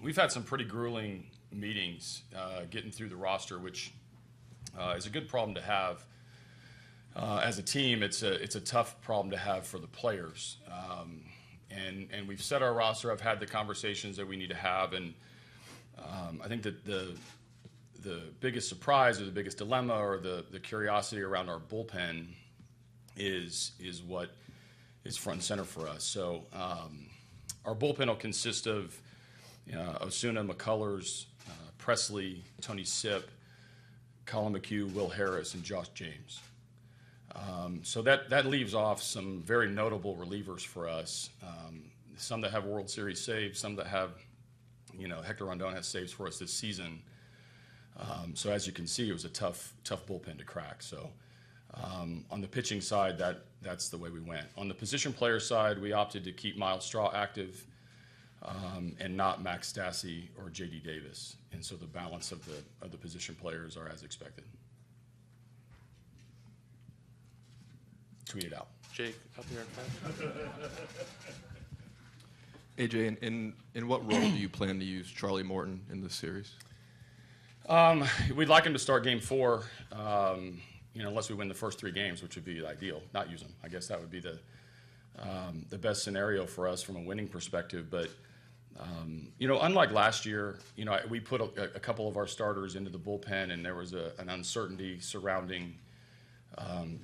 we've had some pretty grueling meetings getting through the roster, which is a good problem to have. As a team, it's a tough problem to have for the players. And we've set our roster. I've had the conversations that we need to have, and I think that the biggest surprise or the biggest dilemma or the curiosity around our bullpen is what is front and center for us. So our bullpen will consist of Osuna, McCullers, Presley, Tony Sipp, Colin McHugh, Will Harris, and Josh James. So that leaves off some very notable relievers for us. Some that have World Series saves, some that have, Hector Rondon has saves for us this season. So as you can see, it was a tough bullpen to crack. So on the pitching side, that's the way we went. On the position player side, we opted to keep Miles Straw active and not Max Stassi or J.D. Davis. And so the balance of the position players are as expected. Tweet it out. Jake, up here. AJ, in what role do you plan to use Charlie Morton in this series? We'd like him to start Game 4, unless we win the first 3 games, which would be ideal. Not use him. I guess that would be the best scenario for us from a winning perspective. But unlike last year, we put a couple of our starters into the bullpen, and there was an uncertainty surrounding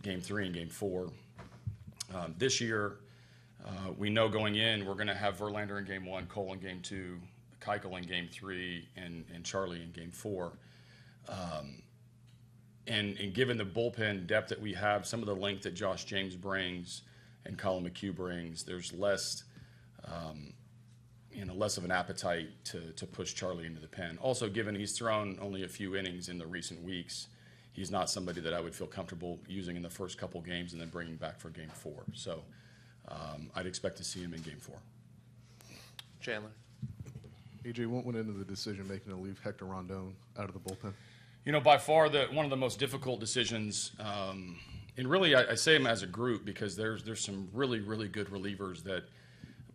Game 3 and Game 4. This year, we know going in we're going to have Verlander in Game 1, Cole in Game 2, Keuchel in Game 3, and Charlie in Game 4. And given the bullpen depth that we have, some of the length that Josh James brings and Colin McHugh brings, there's less of an appetite to push Charlie into the pen. Also, given he's thrown only a few innings in the recent weeks, he's not somebody that I would feel comfortable using in the first couple games and then bringing back for Game 4. So I'd expect to see him in Game 4. Chandler. AJ, what went into the decision-making to leave Hector Rondon out of the bullpen? By far one of the most difficult decisions, and really I say them as a group because there's some really, really good relievers that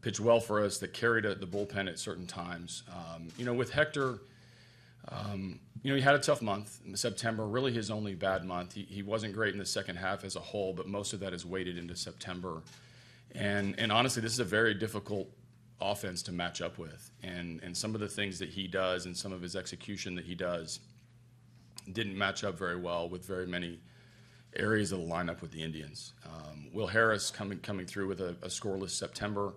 pitch well for us that carried the bullpen at certain times. With Hector, he had a tough month in September, really his only bad month. He wasn't great in the second half as a whole, but most of that is weighted into September. And honestly, this is a very difficult offense to match up with. And some of the things that he does and some of his execution that he does didn't match up very well with very many areas of the lineup with the Indians. Will Harris coming through with a scoreless September.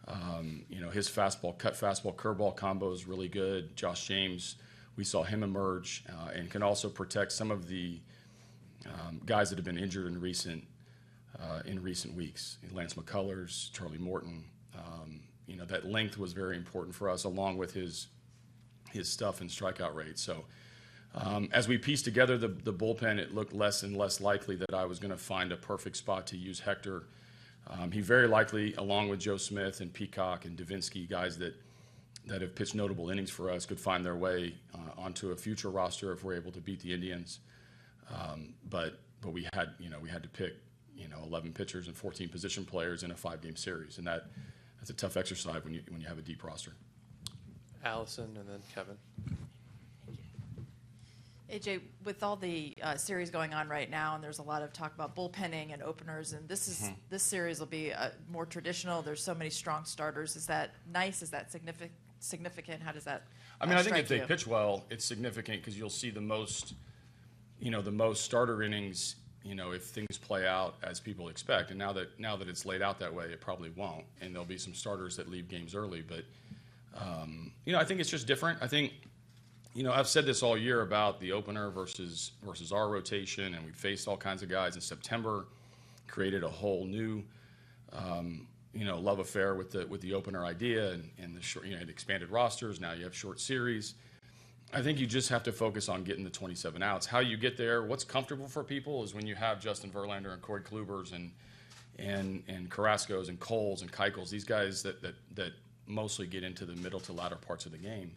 His cut fastball, curveball combo is really good. Josh James, we saw him emerge and can also protect some of the guys that have been injured in recent weeks. Lance McCullers, Charlie Morton. That length was very important for us, along with his stuff and strikeout rate. So as we pieced together the bullpen, it looked less and less likely that I was going to find a perfect spot to use Hector. He very likely, along with Joe Smith and Peacock and Davinsky, guys that have pitched notable innings for us, could find their way onto a future roster if we're able to beat the Indians. But we had to pick 11 pitchers and 14 position players in a 5-game series, and that's a tough exercise when you have a deep roster. Allison and then Kevin. AJ, with all the series going on right now, and there's a lot of talk about bullpenning and openers, and this series will be more traditional. There's so many strong starters. Is that nice? Is that significant? How does that? I think if they pitch well, it's significant because you'll see the most starter innings. If things play out as people expect, and now that it's laid out that way, it probably won't, and there'll be some starters that leave games early. But I think it's just different. I think. I've said this all year about the opener versus our rotation, and we faced all kinds of guys in September, created a whole new, love affair with the opener idea, and the short, it expanded rosters. Now you have short series. I think you just have to focus on getting the 27 outs. How you get there, what's comfortable for people is when you have Justin Verlander and Corey Klubers and Carrasco's and Coles and Keuchels, these guys that mostly get into the middle to latter parts of the game.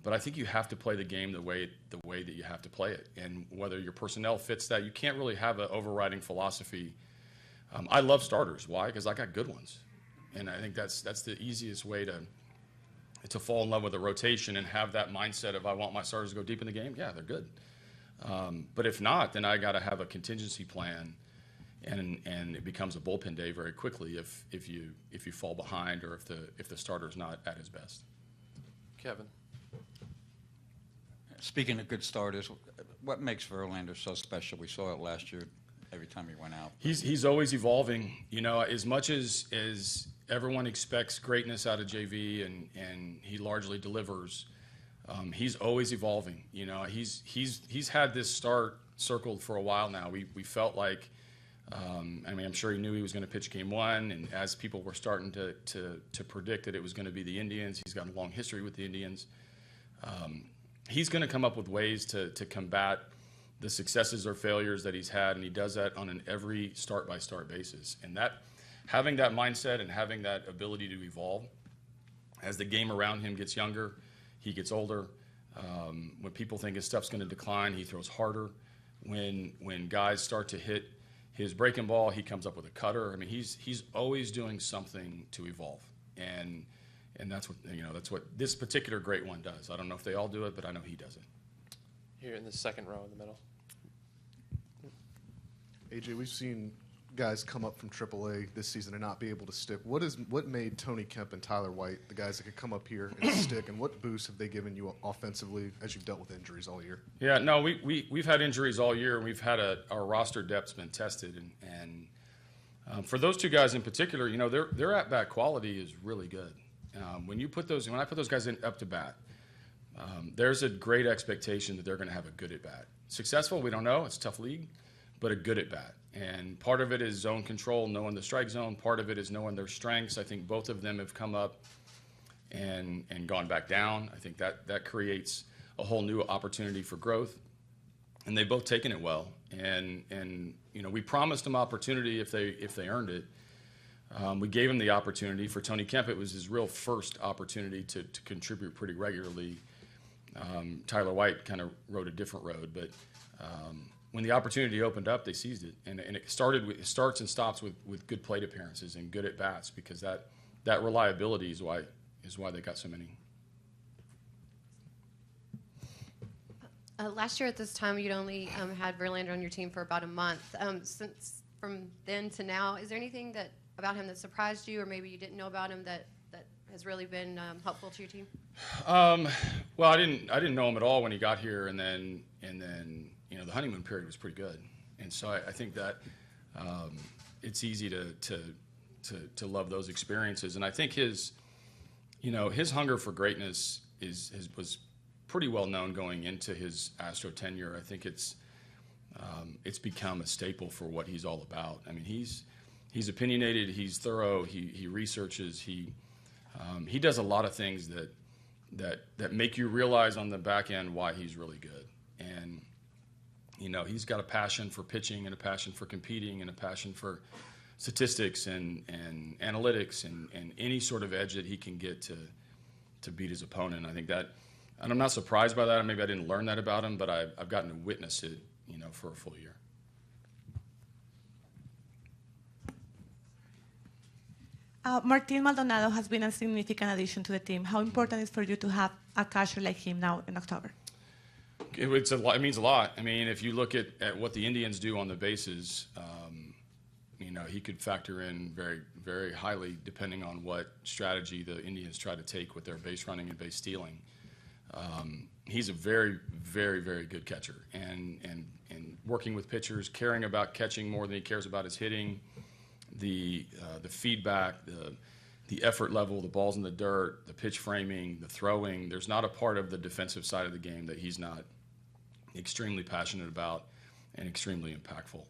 But I think you have to play the game the way that you have to play it, and whether your personnel fits that, you can't really have an overriding philosophy. I love starters. Why? Because I got good ones, and I think that's the easiest way to to fall in love with a rotation and have that mindset of I want my starters to go deep in the game, yeah, they're good. But if not, then I got to have a contingency plan, and it becomes a bullpen day very quickly if you fall behind or if the starter's not at his best. Kevin. Speaking of good starters, what makes Verlander so special? We saw it last year every time he went out. He's always evolving. You know, as much as everyone expects greatness out of JV and he largely delivers, he's always evolving. You know, he's had this start circled for a while now. We felt like, I mean, I'm sure he knew he was going to pitch game one, and as people were starting to predict that it was going to be the Indians, he's got a long history with the Indians. He's going to come up with ways to combat the successes or failures that he's had, and he does that on an every start-by-start basis. And that, having that mindset and having that ability to evolve, as the game around him gets younger, he gets older. When people think his stuff's going to decline, he throws harder. When guys start to hit his breaking ball, he comes up with a cutter. I mean, he's always doing something to evolve, and that's what this particular great one does. I don't know if they all do it, but I know he does it. Here in the second row in the middle. AJ, we've seen guys come up from AAA this season and not be able to stick. What made Tony Kemp and Tyler White the guys that could come up here and stick, and what boost have they given you offensively as you've dealt with injuries all year? Yeah, no, we've had injuries all year, and we've had our roster depth's been tested, and for those two guys in particular, you know, their at-bat quality is really good. When I put those guys in up to bat, there's a great expectation that they're going to have a good at-bat. Successful, we don't know. It's a tough league, but a good at-bat. And part of it is zone control, knowing the strike zone. Part of it is knowing their strengths. I think both of them have come up and gone back down. I think that creates a whole new opportunity for growth. And they've both taken it well. And you know, we promised them opportunity if they earned it. We gave him the opportunity. For Tony Kemp, it was his real first opportunity to contribute pretty regularly. Tyler White kind of rode a different road, but when the opportunity opened up, they seized it, and it starts and stops with good plate appearances and good at bats, because that reliability is why they got so many. Last year at this time, you'd only had Verlander on your team for about a month. Since from then to now, is there anything about him that surprised you, or maybe you didn't know about him that has really been helpful to your team? Well, I didn't know him at all when he got here, and then you know, the honeymoon period was pretty good, and so I think that it's easy to love those experiences, and I think his hunger for greatness was pretty well known going into his Astro tenure. I think it's become a staple for what he's all about. I mean, he's opinionated, he's thorough, he researches, he does a lot of things that make you realize on the back end why he's really good. And you know, he's got a passion for pitching and a passion for competing and a passion for statistics and analytics and any sort of edge that he can get to beat his opponent. I think that, and I'm not surprised by that. Maybe I didn't learn that about him, but I've gotten to witness it, you know, for a full year. Martin Maldonado has been a significant addition to the team. How important is it for you to have a catcher like him now in October? It means a lot. I mean, if you look at what the Indians do on the bases, you know, he could factor in very, very highly depending on what strategy the Indians try to take with their base running and base stealing. He's a very, very, very good catcher, and working with pitchers, caring about catching more than he cares about his hitting, the feedback, the effort level, the balls in the dirt, the pitch framing, the throwing. There's not a part of the defensive side of the game that he's not extremely passionate about and extremely impactful.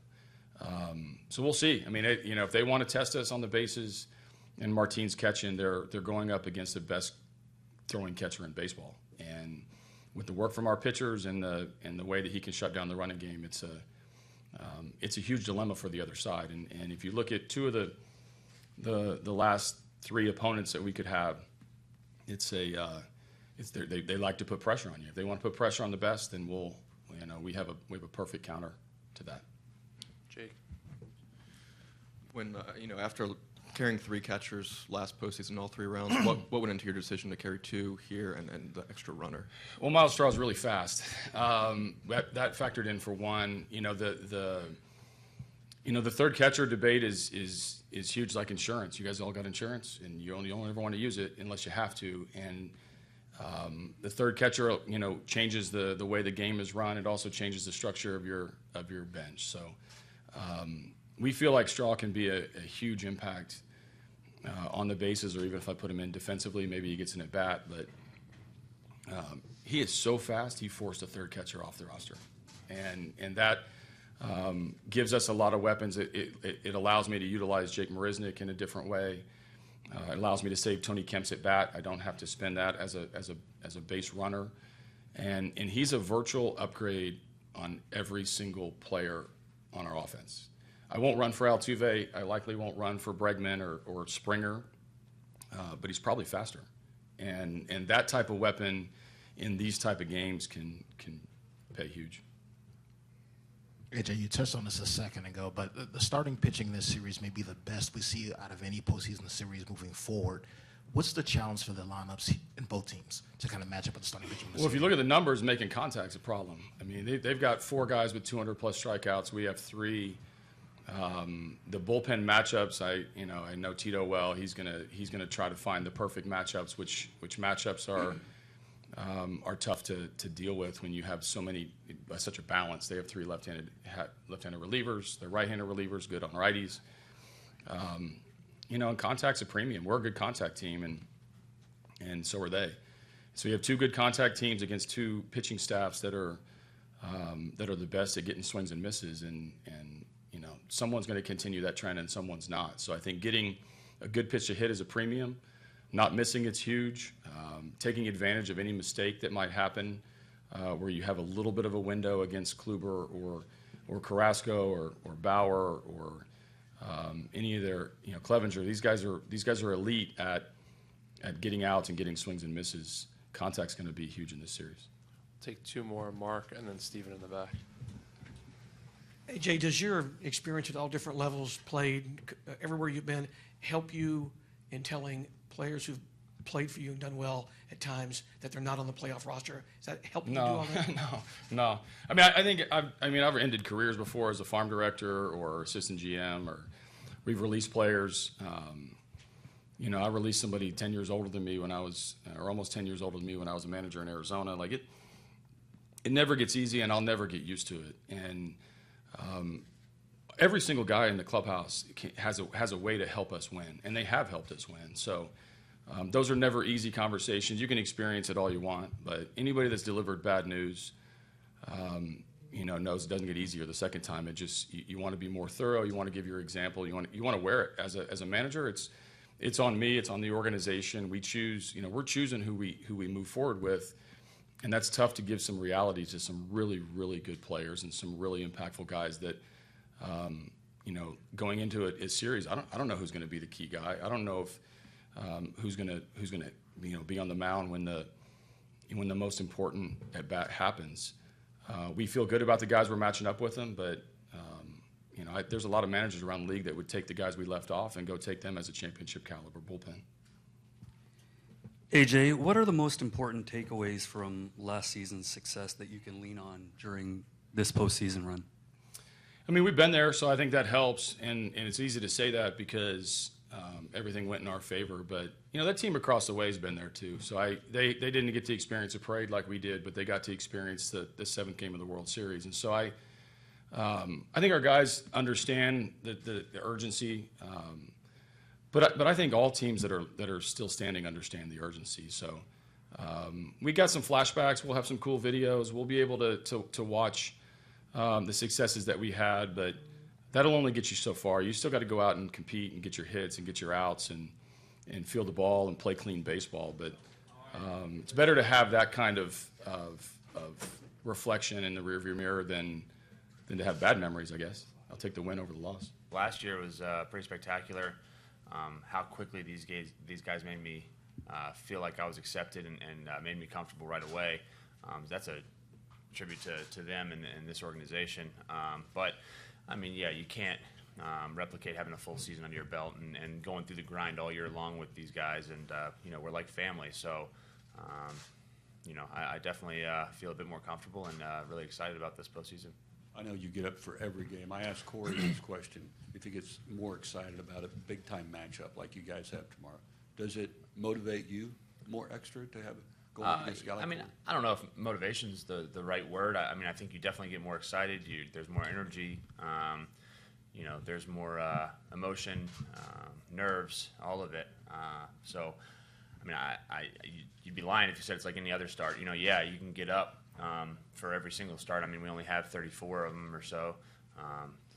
So we'll see. I mean, you know, if they want to test us on the bases and Martin's catching, they're going up against the best throwing catcher in baseball. And with the work from our pitchers and the way that he can shut down the running game, it's a huge dilemma for the other side. And if you look at two of the last three opponents that we could have, they like to put pressure on you. If they want to put pressure on the best, then we have a perfect counter to that. Jake. When you know, after Carrying 3 catchers last postseason, all 3 rounds. What went into your decision to carry 2 here and the extra runner? Well, Miles Straw is really fast. That factored in for one. The third catcher debate is huge, like insurance. You guys all got insurance, and you only ever want to use it unless you have to. And the third catcher, changes the way the game is run. It also changes the structure of your bench. So we feel like Straw can be a huge impact on the bases, or even if I put him in defensively, maybe he gets an at bat. But he is so fast, he forced a third catcher off the roster, and that gives us a lot of weapons. It allows me to utilize Jake Marisnick in a different way. It allows me to save Tony Kemp's at bat. I don't have to spend that as a base runner, and he's a virtual upgrade on every single player on our offense. I won't run for Altuve. I likely won't run for Bregman or Springer, but he's probably faster. And that type of weapon in these type of games can pay huge. AJ, you touched on this a second ago, but the starting pitching in this series may be the best we see out of any postseason series moving forward. What's the challenge for the lineups in both teams to kind of match up with the starting pitching? Well, if you look at the numbers, making contact's a problem. I mean, they've got 4 guys with 200-plus strikeouts. We have 3. The bullpen matchups, I know Tito well. He's gonna try to find the perfect matchups, which matchups are tough to deal with when you have such a balance. They have 3 left-handed relievers. They're right-handed relievers, good on righties. And contact's a premium. We're a good contact team, and so are they. So you have 2 good contact teams against 2 pitching staffs that are the best at getting swings and misses, and someone's going to continue that trend and someone's not. So I think getting a good pitch to hit is a premium. Not missing it's huge. Taking advantage of any mistake that might happen, where you have a little bit of a window against Kluber or Carrasco or Bauer or any of their Clevenger. These guys are elite at getting outs and getting swings and misses. Contact's going to be huge in this series. Take 2 more, Mark, and then Steven in the back. AJ, does your experience at all different levels, played everywhere you've been, help you in telling players who've played for you and done well at times that they're not on the playoff roster? Is that helping you do all that? No. I mean, I think I've ended careers before as a farm director or assistant GM, or we've released players. I released somebody 10 years older than me when I was, or almost 10 years older than me when I was a manager in Arizona. Like it never gets easy, and I'll never get used to it. And every single guy in the clubhouse has a way to help us win, and they have helped us win. So those are never easy conversations. You can experience it all you want, but anybody that's delivered bad news, knows it doesn't get easier the second time. It just you want to be more thorough. You want to give your example. You want to wear it as a manager. It's on me. It's on the organization. We choose. We're choosing who we move forward with. And that's tough to give some reality to some really, really good players and some really impactful guys that, going into a series, I don't know who's going to be the key guy. I don't know if who's going to be on the mound when the most important at bat happens. We feel good about the guys we're matching up with them, but there's a lot of managers around the league that would take the guys we left off and go take them as a championship caliber bullpen. AJ, what are the most important takeaways from last season's success that you can lean on during this postseason run? I mean, we've been there, so I think that helps, and it's easy to say that because everything went in our favor. But that team across the way has been there too. So they didn't get to experience a parade like we did, but they got to experience the 7th game of the World Series. And so I think our guys understand the urgency. But I think all teams that are still standing understand the urgency. So we got some flashbacks. We'll have some cool videos. We'll be able to watch the successes that we had, but that'll only get you so far. You still got to go out and compete and get your hits and get your outs and field the ball and play clean baseball. But it's better to have that kind of reflection in the rearview mirror than to have bad memories, I guess. I'll take the win over the loss. Last year was pretty spectacular. How quickly these guys made me feel like I was accepted and made me comfortable right away. That's a tribute to them and this organization. But I mean, yeah, you can't replicate having a full season under your belt and going through the grind all year long with these guys. And, we're like family. So, I definitely feel a bit more comfortable and really excited about this postseason. I know you get up for every game. I asked Corey this question, if he gets more excited about a big-time matchup like you guys have tomorrow. Does it motivate you more extra to have going up against a guy like Corey? I don't know if motivation's the right word. I think you definitely get more excited. There's more energy. There's more emotion, nerves, all of it. You'd be lying if you said it's like any other start. You can get up for every single start. We only have 34 of them or so.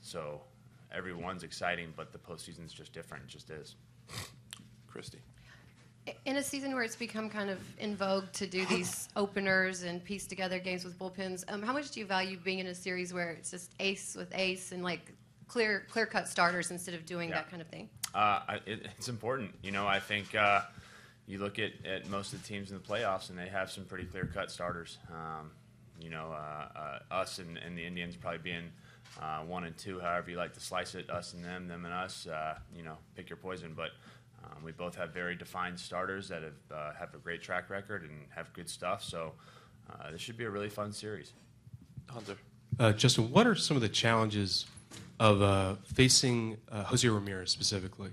So every one's exciting, but the postseason's just different. It just is. Christy. In a season where it's become kind of in vogue to do these openers and piece together games with bullpens, how much do you value being in a series where it's just ace with ace and like clear-cut starters instead of doing that kind of thing? It's important. I think you look at most of the teams in the playoffs, and they have some pretty clear-cut starters. Us and the Indians probably being 1 and 2, however you like to slice it, us and them and us, pick your poison. But we both have very defined starters that have a great track record and have good stuff. So this should be a really fun series. Hunter. Justin, what are some of the challenges of facing Jose Ramirez specifically?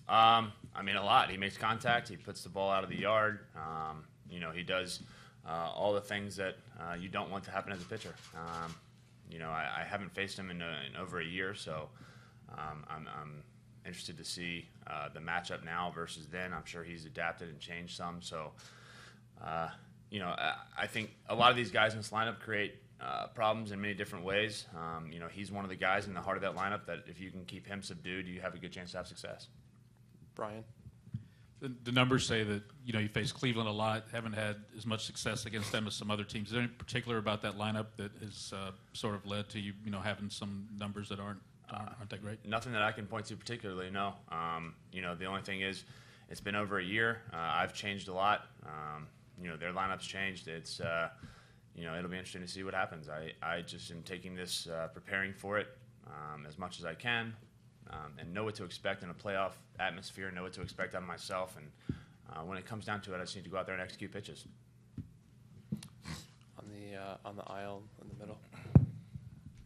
A lot. He makes contact. He puts the ball out of the yard. He does all the things that you don't want to happen as a pitcher. I haven't faced him in over a year, so I'm interested to see the matchup now versus then. I'm sure he's adapted and changed some. So, I think a lot of these guys in this lineup create problems in many different ways. He's one of the guys in the heart of that lineup that if you can keep him subdued, you have a good chance to have success. Brian. The numbers say that you face Cleveland a lot, haven't had as much success against them as some other teams. Is there anything particular about that lineup that has sort of led to you having some numbers that aren't that great? Nothing that I can point to particularly. No. The only thing is, it's been over a year. I've changed a lot. Their lineup's changed. It's it'll be interesting to see what happens. I just am taking this, preparing for it as much as I can. And know what to expect in a playoff atmosphere, know what to expect out of myself, and when it comes down to it, I just need to go out there and execute pitches. On the aisle in the middle.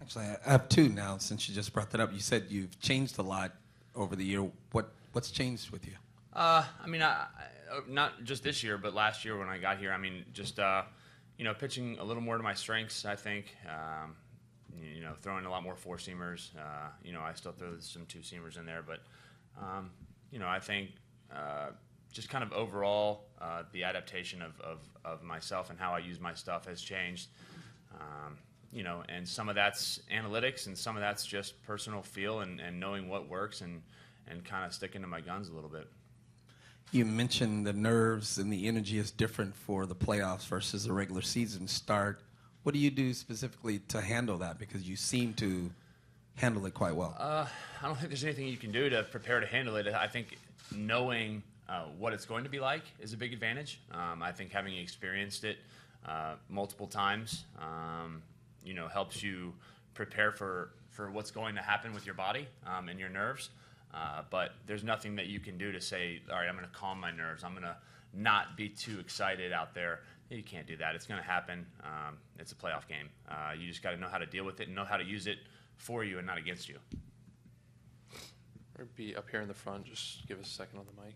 Actually, I have two now. Since you just brought that up, you said you've changed a lot over the year. What's changed with you? Not just this year, but last year when I got here. Pitching a little more to my strengths. I think. Throwing a lot more four-seamers. I still throw some two-seamers in there, but, I think just kind of overall the adaptation of myself and how I use my stuff has changed. And some of that's analytics and some of that's just personal feel and knowing what works and kind of sticking to my guns a little bit. You mentioned the nerves and the energy is different for the playoffs versus a regular season start. What do you do specifically to handle that? Because you seem to handle it quite well. I don't think there's anything you can do to prepare to handle it. I think knowing what it's going to be like is a big advantage. I think having experienced it multiple times, helps you prepare for what's going to happen with your body and your nerves. But there's nothing that you can do to say, all right, I'm going to calm my nerves. I'm going to not be too excited out there. You can't do that. It's going to happen. It's a playoff game. You just got to know how to deal with it and know how to use it for you and not against you. Or be up here in the front. Just give us a second on the mic.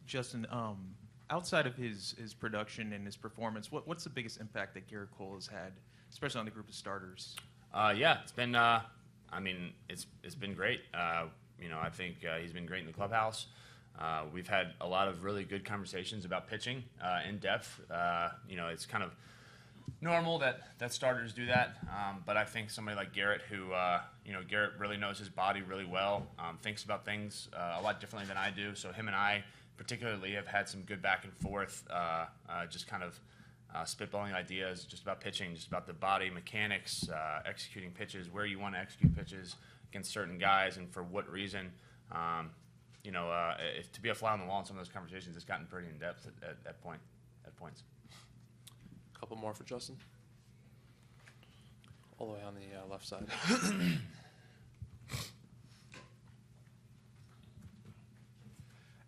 Justin, outside of his production and his performance, what's the biggest impact that Gerrit Cole has had, especially on the group of starters? It's been. It's been great. I think he's been great in the clubhouse. We've had a lot of really good conversations about pitching in depth. It's kind of normal that starters do that, but I think somebody like Gerrit, who Gerrit really knows his body really well, thinks about things a lot differently than I do. So him and I particularly have had some good back and forth, just kind of spitballing ideas just about pitching, just about the body mechanics, executing pitches, where you want to execute pitches against certain guys, and for what reason. To be a fly on the wall in some of those conversations, it's gotten pretty in depth at points. A couple more for Justin. all the way on the left side.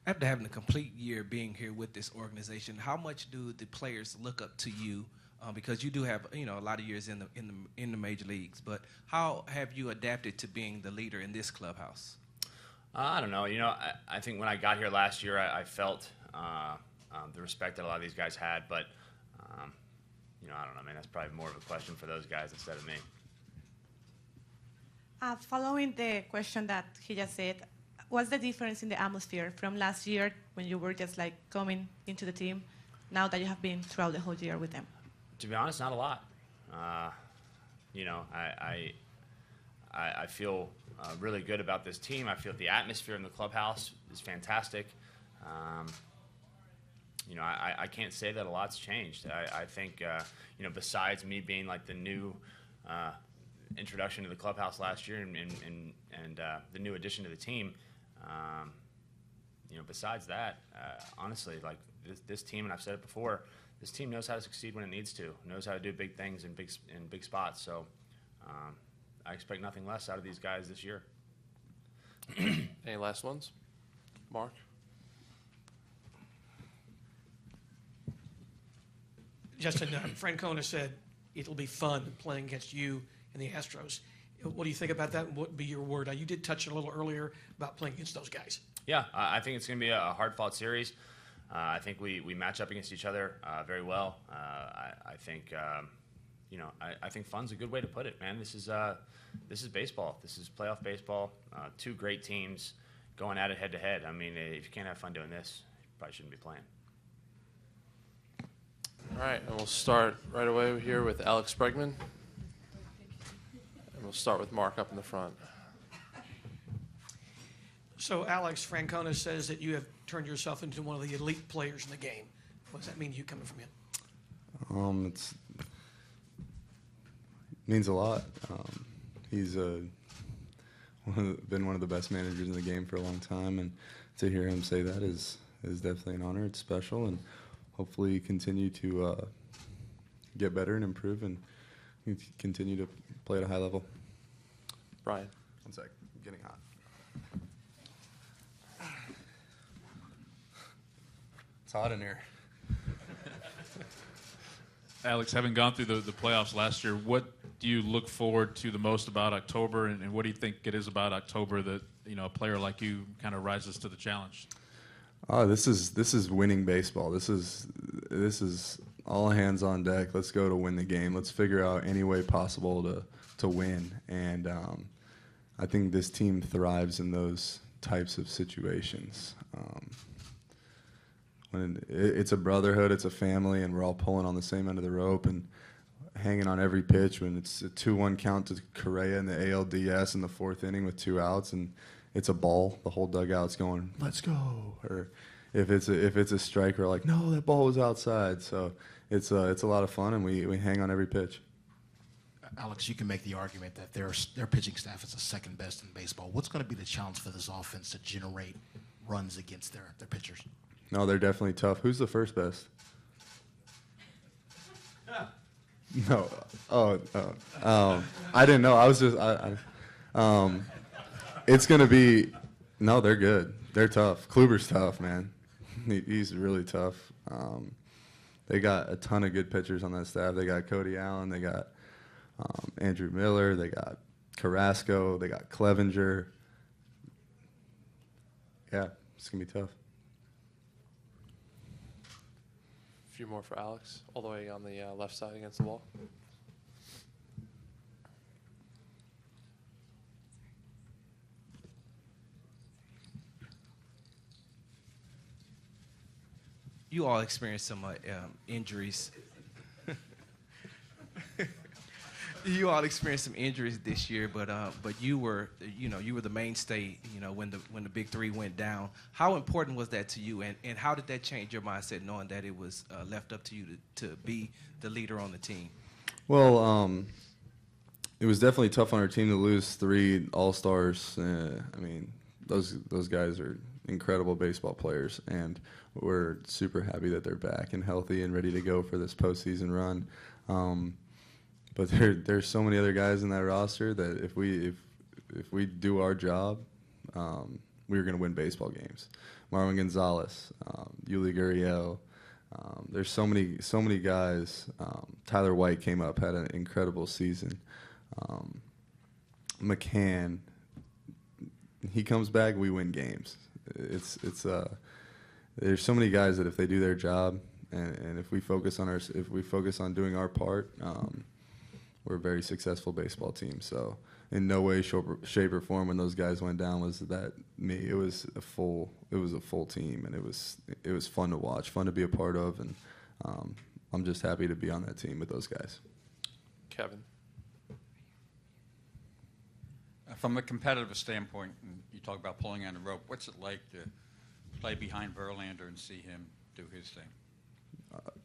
After having a complete year being here with this organization, how much do the players look up to you? Because you do have, a lot of years in the major leagues. But how have you adapted to being the leader in this clubhouse? I don't know. I think when I got here last year, I felt the respect that a lot of these guys had. But, I don't know, man. That's probably more of a question for those guys instead of me. Following the question that he just said, what's the difference in the atmosphere from last year when you were just like coming into the team, now that you have been throughout the whole year with them? To be honest, not a lot. I feel really good about this team. I feel the atmosphere in the clubhouse is fantastic. I can't say that a lot's changed. I think, besides me being like the new introduction to the clubhouse last year and the new addition to the team, besides that, honestly, like this team, and I've said it before, this team knows how to succeed when it needs to, knows how to do big things in big spots. So I expect nothing less out of these guys this year. Any last ones? Mark? Justin, Francona said it'll be fun playing against you and the Astros. What do you think about that? What would be your word? You did touch it a little earlier about playing against those guys. Yeah, I think it's going to be a hard-fought series. I think we match up against each other very well. I think I think fun's a good way to put it, man. This is baseball. This is playoff baseball. Two great teams going at it head-to-head. I mean, if you can't have fun doing this, you probably shouldn't be playing. All right, and we'll start right away here with Alex Bregman. And we'll start with Mark up in the front. So, Alex, Francona says that you have turned yourself into one of the elite players in the game. What does that mean to you coming from him? It means a lot. He's been one of the best managers in the game for a long time, and to hear him say that is definitely an honor. It's special, and hopefully continue to get better and improve and continue to play at a high level. Brian. One sec. I'm getting hot. It's hot in here. Alex, having gone through the playoffs last year, what do you look forward to the most about October, and what do you think it is about October that a player like you kind of rises to the challenge? This is winning baseball. This is all hands on deck. Let's go to win the game. Let's figure out any way possible to win. And I think this team thrives in those types of situations. When it's a brotherhood, it's a family, and we're all pulling on the same end of the rope and hanging on every pitch. When it's a 2-1 count to Correa in the ALDS in the fourth inning with 2 outs, and it's a ball, the whole dugout's going, "Let's go!" Or if it's a strike, we're like, "No, that ball was outside." So it's a lot of fun, and we hang on every pitch. Alex, you can make the argument that their pitching staff is the second best in baseball. What's going to be the challenge for this offense to generate runs against their pitchers? No, they're definitely tough. Who's the first best? No. I didn't know. I was just it's going to be – no, they're good. They're tough. Kluber's tough, man. He's really tough. They got a ton of good pitchers on that staff. They got Cody Allen. They got Andrew Miller. They got Carrasco. They got Clevenger. Yeah, it's going to be tough. A few more for Alex, all the way on the left side against the wall. You all experienced some injuries. You all experienced some injuries this year, but you were the mainstay. When the big three went down, how important was that to you, and how did that change your mindset, knowing that it was left up to you to be the leader on the team? Well, it was definitely tough on our team to lose 3 All-Stars. I mean, those guys are incredible baseball players, and we're super happy that they're back and healthy and ready to go for this postseason run. but there's so many other guys in that roster that if we do our job, we're going to win baseball games. Marwin Gonzalez, Yuli Gurriel. There's so many guys. Tyler White came up, had an incredible season. McCann, he comes back, we win games. There's so many guys that if they do their job, and if we focus on doing our part, we're a very successful baseball team. So in no way, shape, or form when those guys went down was that me. It was a full team, and it was fun to watch, fun to be a part of, and I'm just happy to be on that team with those guys. Kevin. From a competitive standpoint, and you talk about pulling on the rope, what's it like to play behind Verlander and see him do his thing?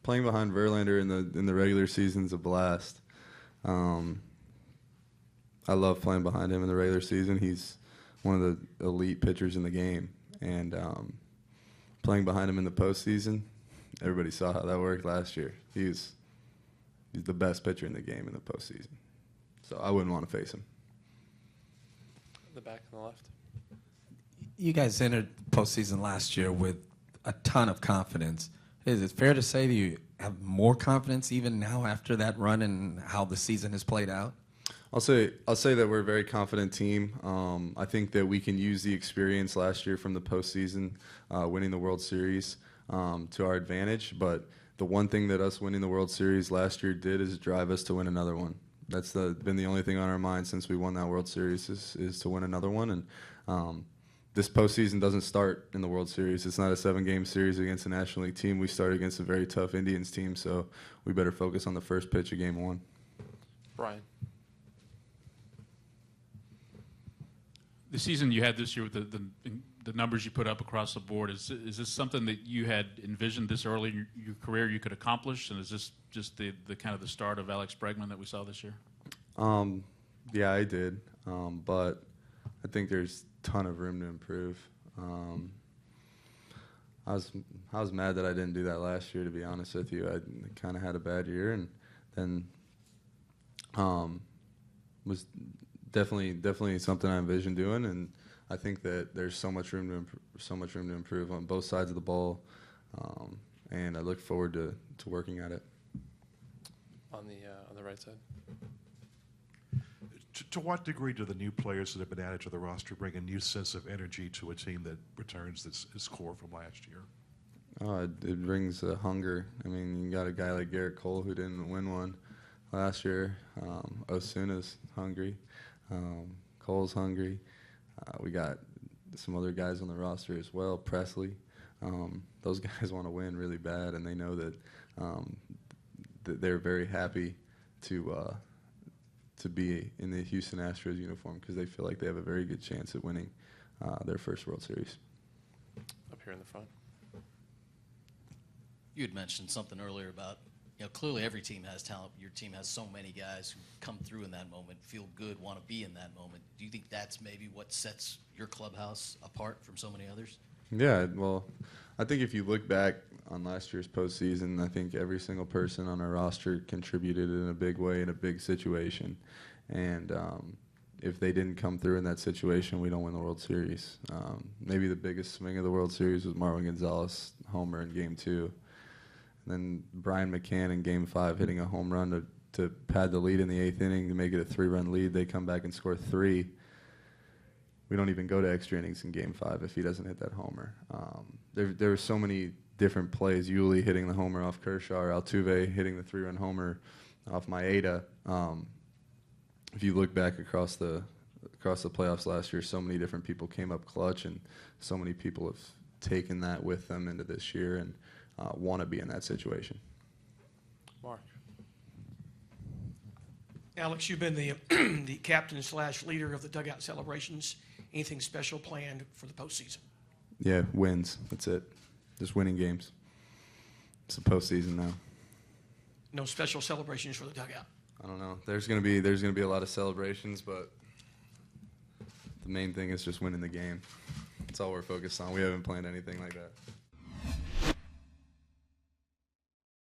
Playing behind Verlander in the regular season's a blast. I love playing behind him in the regular season. He's one of the elite pitchers in the game, and playing behind him in the postseason, everybody saw how that worked last year. He's the best pitcher in the game in the postseason, so I wouldn't want to face him. The back on the left. You guys entered postseason last year with a ton of confidence. Is it fair to say that you have more confidence even now after that run and how the season has played out? I'll say that we're a very confident team. I think that we can use the experience last year from the postseason, winning the World Series, to our advantage. But the one thing that us winning the World Series last year did is drive us to win another one. That's been the only thing on our mind since we won that World Series is to win another one. And this postseason doesn't start in the World Series. It's not a 7-game series against a National League team. We start against a very tough Indians team, so we better focus on the first pitch of Game 1. Brian. The season you had this year with the numbers you put up across the board, is this something that you had envisioned this early in your career you could accomplish, and is this just the kind of the start of Alex Bregman that we saw this year? Yeah, I did, but I think there's a ton of room to improve. I was mad that I didn't do that last year, to be honest with you. I kind of had a bad year, and then was definitely something I envisioned doing, and I think that there's so much room to improve on both sides of the ball, and I look forward to working at it. On the right side. To what degree do the new players that have been added to the roster bring a new sense of energy to a team that returns its core from last year? It brings hunger. I mean, you got a guy like Gerrit Cole who didn't win one last year. Osuna's hungry. Cole's hungry. We got some other guys on the roster as well. Presley. Those guys want to win really bad, and they know that they're very happy to be in the Houston Astros uniform because they feel like they have a very good chance at winning their first World Series. Up here in the front. You had mentioned something earlier about, clearly every team has talent. Your team has so many guys who come through in that moment, feel good, want to be in that moment. Do you think that's maybe what sets your clubhouse apart from so many others? Yeah, well, I think if you look back on last year's postseason, I think every single person on our roster contributed in a big way in a big situation. And if they didn't come through in that situation, we don't win the World Series. Maybe the biggest swing of the World Series was Marwin Gonzalez homer in Game 2. And then Brian McCann in Game 5 hitting a home run to pad the lead in the 8th inning to make it a 3-run lead. They come back and score 3. We don't even go to extra innings in Game 5 if he doesn't hit that homer. There were so many different plays. Yuli hitting the homer off Kershaw, Altuve hitting the 3-run homer off Maeda. If you look back across the playoffs last year, so many different people came up clutch, and so many people have taken that with them into this year and want to be in that situation. Mark. Alex, you've been the the captain/leader of the dugout celebrations. Anything special planned for the postseason? Yeah, wins. That's it. Just winning games. It's the postseason now. No special celebrations for the dugout? I don't know. There's gonna be a lot of celebrations, but the main thing is just winning the game. That's all we're focused on. We haven't planned anything like that.